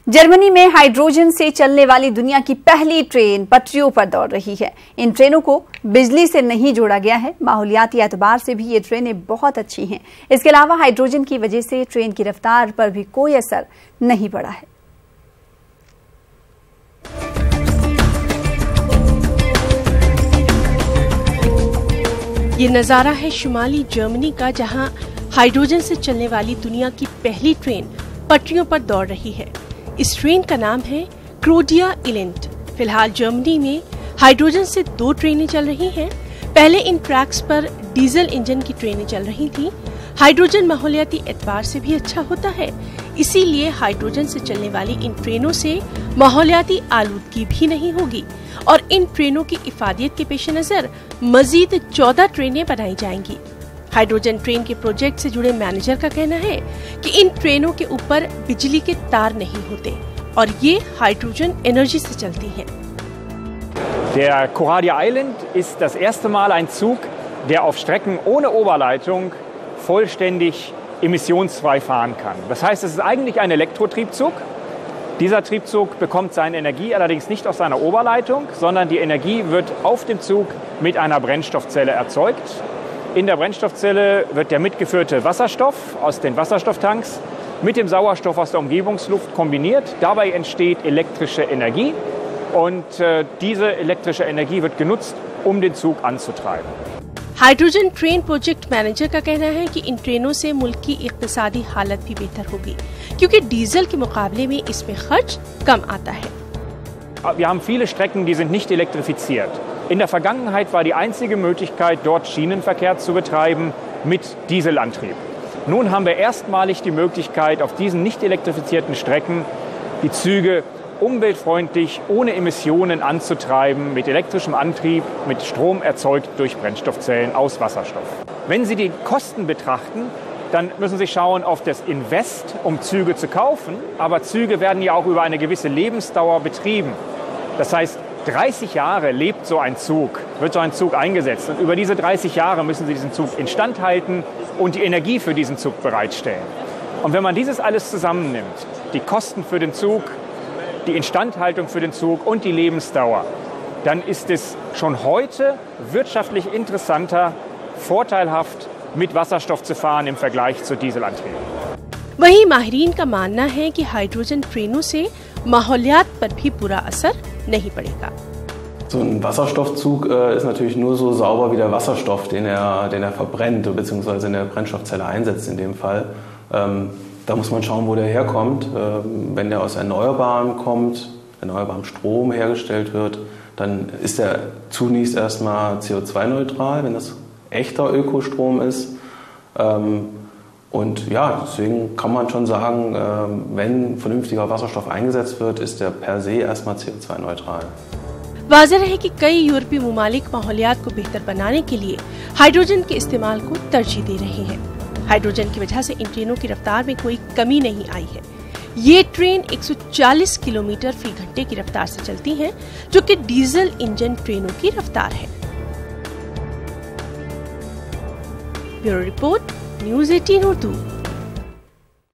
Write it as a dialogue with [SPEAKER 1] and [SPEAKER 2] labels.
[SPEAKER 1] जर्मनी में हाइड्रोजन से चलने वाली दुनिया की पहली ट्रेन पटरियों पर दौड़ रही है। इन ट्रेनों को बिजली से नहीं जोड़ा गया है। माहौलियाती एतबार से भी ये ट्रेनें बहुत अच्छी हैं। इसके अलावा हाइड्रोजन की वजह से ट्रेन की रफ्तार पर भी कोई असर नहीं पड़ा है।
[SPEAKER 2] ये नजारा है शुमाली जर्मनी का, जहां हाइड्रोजन से चलने वाली दुनिया की पहली ट्रेन पटरियों पर दौड़ रही है। इस ट्रेन का नाम है क्रोडिया इलेंट। फिलहाल जर्मनी में हाइड्रोजन से 2 ट्रेनें चल रही हैं। पहले इन ट्रैक्स पर डीजल इंजन की ट्रेनें चल रही थीं। हाइड्रोजन माहौलियाती एतबार से भी अच्छा होता है, इसीलिए हाइड्रोजन से चलने वाली इन ट्रेनों से माहौलियाती आलूदगी भी नहीं होगी और इन ट्रेनों की इफादियत के पेश नजर मजीद 14 ट्रेनें बनाई जाएंगी। हाइड्रोजन ट्रेन के प्रोजेक्ट से जुड़े मैनेजर का कहना है कि इन ट्रेनों के ऊपर बिजली के तार नहीं होते और ये हाइड्रोजन एनर्जी से चलती हैं।
[SPEAKER 3] Der Coradia Island ist das erste Mal ein Zug, der auf Strecken ohne Oberleitung vollständig emissionsfrei fahren kann. Das heißt, es ist eigentlich ein Elektrotriebzug. Dieser Triebzug bekommt seine Energie allerdings nicht aus seiner Oberleitung, sondern die Energie wird auf dem Zug mit einer Brennstoffzelle erzeugt. In der Brennstoffzelle wird der mitgeführte Wasserstoff aus den Wasserstofftanks mit dem Sauerstoff aus der Umgebungsluft kombiniert. Dabei entsteht elektrische Energie und diese elektrische Energie wird genutzt, um den Zug anzutreiben.
[SPEAKER 2] Hydrogen train project manager का कहना है कि इन ट्रेनों से मुल्क की इक्तिसादी हालत भी बेहतर होगी, क्योंकि डीजल के मुकाबले में इसमें खर्च कम आता है।
[SPEAKER 3] Wir haben viele Strecken, die sind nicht elektrifiziert. In der Vergangenheit war die einzige Möglichkeit, dort Schienenverkehr zu betreiben mit Dieselantrieb. Nun haben wir erstmalig die Möglichkeit, auf diesen nicht elektrifizierten Strecken die Züge umweltfreundlich, ohne Emissionen anzutreiben, mit elektrischem Antrieb, mit Strom erzeugt durch Brennstoffzellen aus Wasserstoff. Wenn Sie die Kosten betrachten, dann müssen Sie schauen auf das Invest, um Züge zu kaufen. Aber Züge werden ja auch über eine gewisse Lebensdauer betrieben. Das heißt, 30 Jahre lebt so ein Zug, wird so ein Zug eingesetzt. Und über diese 30 Jahre müssen Sie diesen Zug instand halten und die Energie für diesen Zug bereitstellen. Und wenn man dieses alles zusammennimmt, die Kosten für den Zug, die Instandhaltung für den Zug und die Lebensdauer, dann ist es schon heute wirtschaftlich interessanter, vorteilhaft mit Wasserstoff zu fahren im Vergleich zu Dieselantrieb।
[SPEAKER 2] वहीं माहिरीन का मानना है कि हाइड्रोजन ट्रेनों से माहौलियात पर भी बुरा असर नहीं पड़ेगा।
[SPEAKER 4] So ein Wasserstoffzug ist natürlich nur so sauber wie der Wasserstoff, den er verbrennt bzw. in der Brennstoffzelle einsetzt in dem Fall. Da muss man schauen, wo der herkommt. Wenn der aus Erneuerbaren kommt, erneuerbarem Strom hergestellt wird, dann ist er zunächst erstmal CO2-neutral, wenn das echter Ökostrom ist. Und ja, deswegen kann man schon sagen, wenn vernünftiger Wasserstoff eingesetzt wird, ist der per se erstmal CO2-neutral।
[SPEAKER 2] वाज़ेह है कि कई यूरोपीय मुमालिक माहौलियात को बेहतर बनाने के लिए हाइड्रोजन के इस्तेमाल को तरजीह दे रहे हैं। हाइड्रोजन की वजह से इन ट्रेनों की रफ्तार में कोई कमी नहीं आई है। ये ट्रेन 140 किलोमीटर फी घंटे की रफ्तार से चलती हैं, जो कि डीजल इंजन ट्रेनों की रफ्तार है। ब्यूरो रिपोर्ट, न्यूज़ 18 उर्दू।